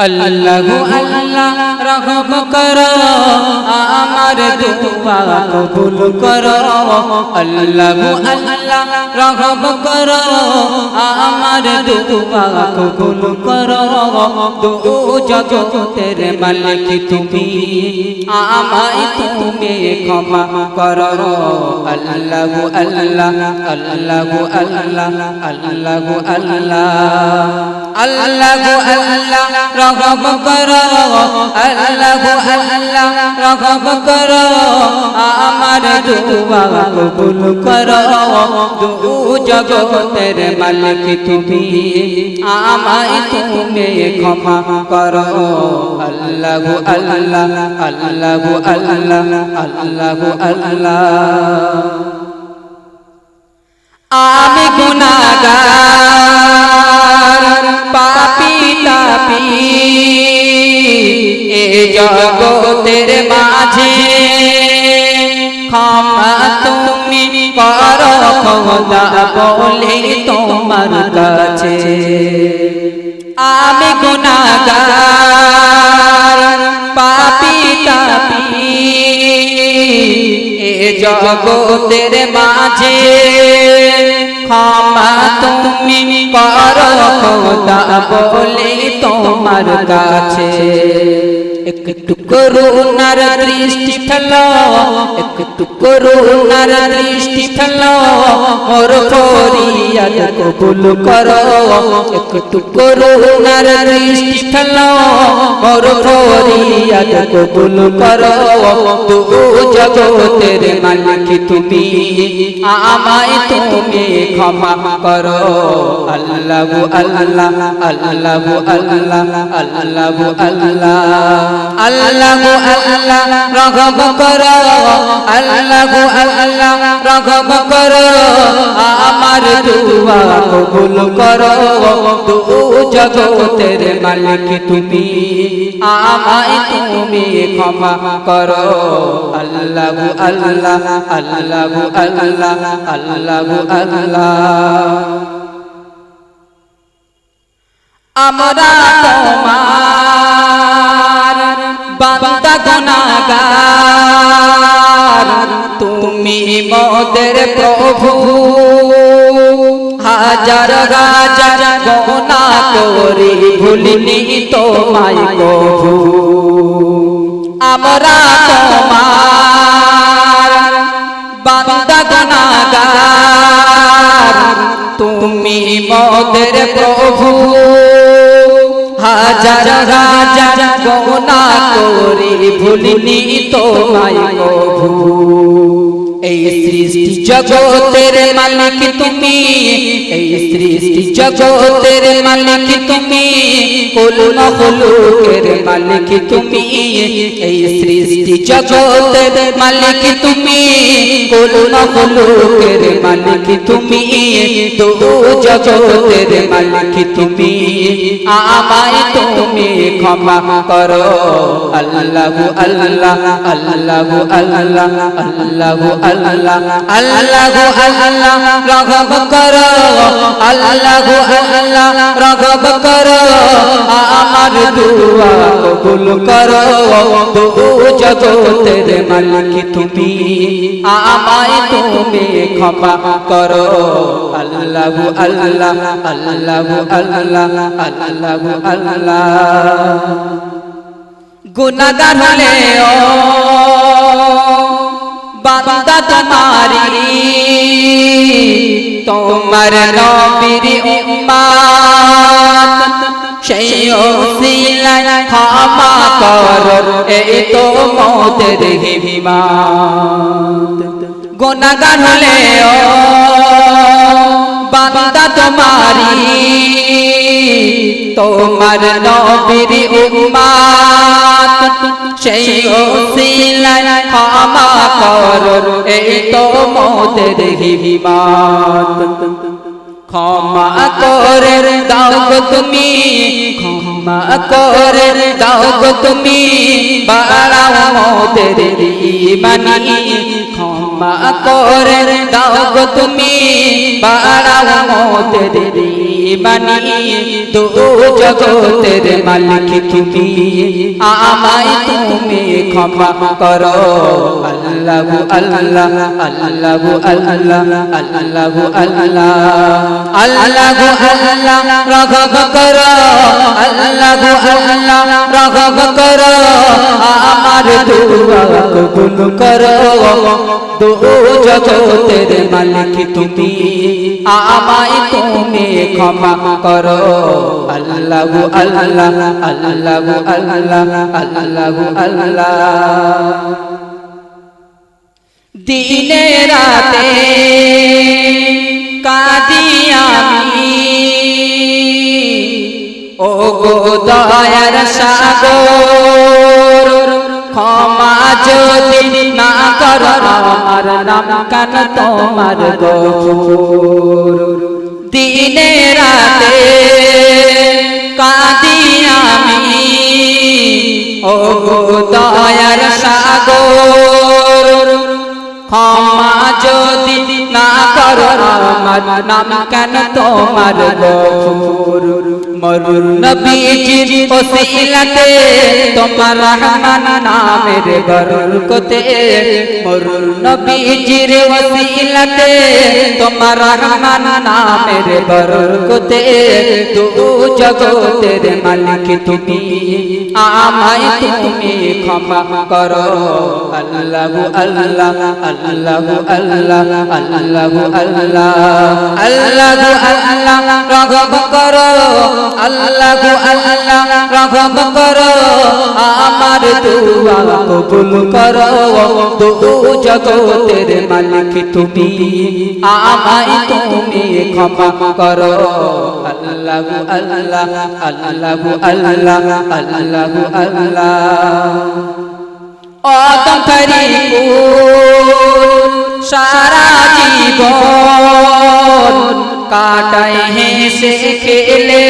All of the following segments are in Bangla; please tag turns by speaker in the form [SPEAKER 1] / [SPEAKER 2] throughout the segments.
[SPEAKER 1] আল্লাহু আল্লাহ রহম করো আমার দুআ কবুল করো আল্লাহু আল্লাহ রহম করো আমার দুআ কবুল করো দু জগতের মালিক তুমি আমায় তুমি ক্ষমা করো আল্লাহু আল্লাহ আল্লাহু আল্লাহ আল্লাহু আল্লাহ আল্লাহু আল্লাহ রহম করো আল্লাহু আল্লাহ রহম করো আমার দুআ কবুল করো দু জগতের মালিক তুমি আমায় তুমি ক্ষমা করো আল্লাহু আল্লাহ আল্লাহু আল্লাহ আল্লাহু আল্লাহ আমি গুনাহগার পাপী তাপী এ জগতের মাঝে ক্ষমা তুমি করো খোদা বলে তোমার কাছে আমি গুনাহগার পাপী তাপী এ জগতের মাঝে ক্ষমা তুমি করো খোদা বলে তোমার কাছে একটু করুণার দৃষ্টি ফেলো একটু করুণার দৃষ্টি ফেলো মোর ফরিয়াদ কবুল করো একটু করুণার দৃষ্টি ফেলো মোর ফরিয়াদ কবুল করো দু জগতের মালিক তুমি আমায় তুমি ক্ষমা করো আল্লাহু আল্লাহ আল্লাহু আল্লাহ আল্লাহু আল্লাহ আল্লাহু আল্লাহ রহম করো আল্লাহু আল্লাহ রহম করো আমার দুআ কবুল করো দু জগতের মালিক তুমি আমায় তুমি ক্ষমা করো আল্লাহু আল্লাহ আল্লাহু আল্লাহ আল্লাহু আল্লাহ আমরা তোমার বান্দা গুনাহগার তুমি মোদের প্রভু হাজার হাজার গুনাহ করি ভুলিনি তোমায় কভু আমরা তোমার বান্দা গুনাহগার তুমি মোদের প্রভু হাজার হাজার গুনাহ করি ভুলিনি তোমায় কভু এই সৃষ্টি জগতের মালিক তুমি এই সৃষ্টি জগতের মালিক তুমি কুল মখলুকের মালিক তুমি এই সৃষ্টি জগতের মালিক তুমি কুল মখলুকের মালিক তুমি দু জগতের মালিক তুমি আমায় তুমি ক্ষমা করো আল্লাহু আল্লাহ আল্লাহু আল্লাহ আল্লাহু আল্লাহ আল্লাহু আল্লাহ রহম করো আল্লাহু আল্লাহ রহম করো আমার দুআ কবুল করো দু জগতের মালিক তুমি আমায় তুমি ক্ষমা করো আল্লাহু আল্লাহ আল্লাহু আল্লাহ আল্লাহু আল্লাহ গুনাহগার হলেও বান্দা তোমারি তোমার নবীর উম্মত সেই ওসিলায় ক্ষমা করো এই তো মোদের হিম্মত গুনাহগার হলেও বান্দা তোমারি তোমার নবীর উম্মত সেই ওসিলায় ক্ষমা করো এই তো মোদের হিম্মত ক্ষমা করে দাও গো তুমি ক্ষমা করে দাও গো তুমি বাড়াও মোদের ঈমানি ক্ষমা করে দাও গো তুমি বাড়াও মোদের বানি দু জগতের মালিক তুমি আমায় তুমি ক্ষমা করো আল্লাহু আল্লাহ আল্লাহু আল্লাহ আল্লাহু আল্লাহ আল্লাহু আল্লাহ রহম করো আল্লাহু আল্লাহ রহম করো আমার দুআ কবুল করো দু জগতের মালিক তুমি আমায় তুমি ক্ষমা করো আল্লাহু আল্লাহ আল্লাহু আল্লাহ আল্লাহু আল্লাহ দিনে রাতে কাঁদি আমি ও গো দয়ার সাগর ক্ষমা যদি না করো আমার নাম কেন তোমার গফুর দিনে রাতে কাঁদি আমি ও গো দয়ার সাগর ক্ষমা যদি না করো আমার নাম কেন তোমার গফুর মরুর নবীজির ওসিলাতে তোমার রহমান নামের বরকতে মরুর নবীজির ওসিলাতে তোমার রহমান নামের বরকতে দু জগতের মালিক তুমি আমায় তুমি ক্ষমা করো আল্লাহু আল্লাহ আল্লাহু আল্লাহ আল্লাহু আল্লাহ আল্লাহু আল্লাহ রহম করো আল্লাহু আল্লাহ রহম করো আমার দুআ কবুল করো দু জগতের মালিক তুমি আমায় তুমি ক্ষমা করো আল্লাহু আল্লাহ আল্লাহু আল্লাহ আল্লাহু আল্লাহ অতম করিপুর সারা জীবন কাটাই হেসে খেলে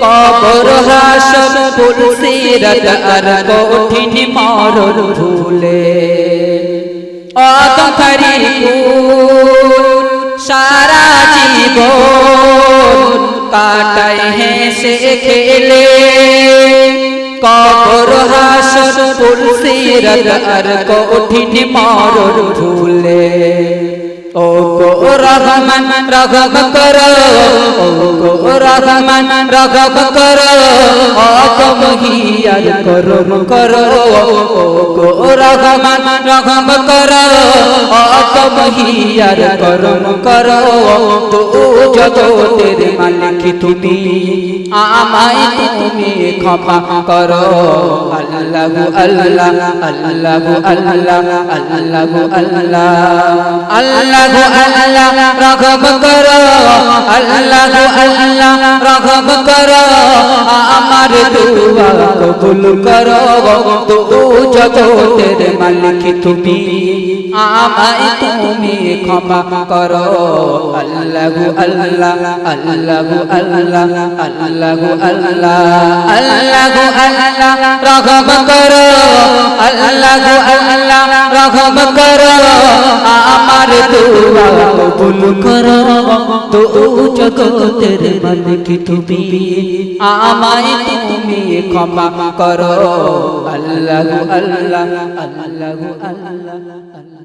[SPEAKER 1] কবর হাসর পুলসিরাত আর কঠিন মরণ ভুলে অতম করিপুর সারা জীবন কাটাই হেসে খেলে কবর হাসর পুলসিরাত আর কঠিন মরণ ভুলে ও গো রহমান রহম করো ও গো রহমান রহম করো অতম হিয়ার করম করো ও গো রহমান রহম করো অতম হিয়ার করম করো দু জগতের মালিক তুমি আমায় তুমি ক্ষমা করো আল্লাহু আল্লাহ আল্লাহু আল্লাহ আল্লাহু আল্লাহ আল্লাহু আল্লাহ রহম করো আল্লাহু আল্লাহ রহম করো আমার দুআ কবুল করো দু জগতের মালিক তুমি আমায় তুমি ক্ষমা করো আল্লাহু আল্লাহ আল্লাহু আল্লাহ আল্লাহু আল্লাহ আল্লাহু আল্লাহ রহম করো আল্লাহু আল্লাহ রহম করো আমার দুআ কবুল করো দু জগতের মালিক তুমি আমায় তুমি ক্ষমা করো আল্লাহু আল্লাহ আল্লাহু আল্লাহ।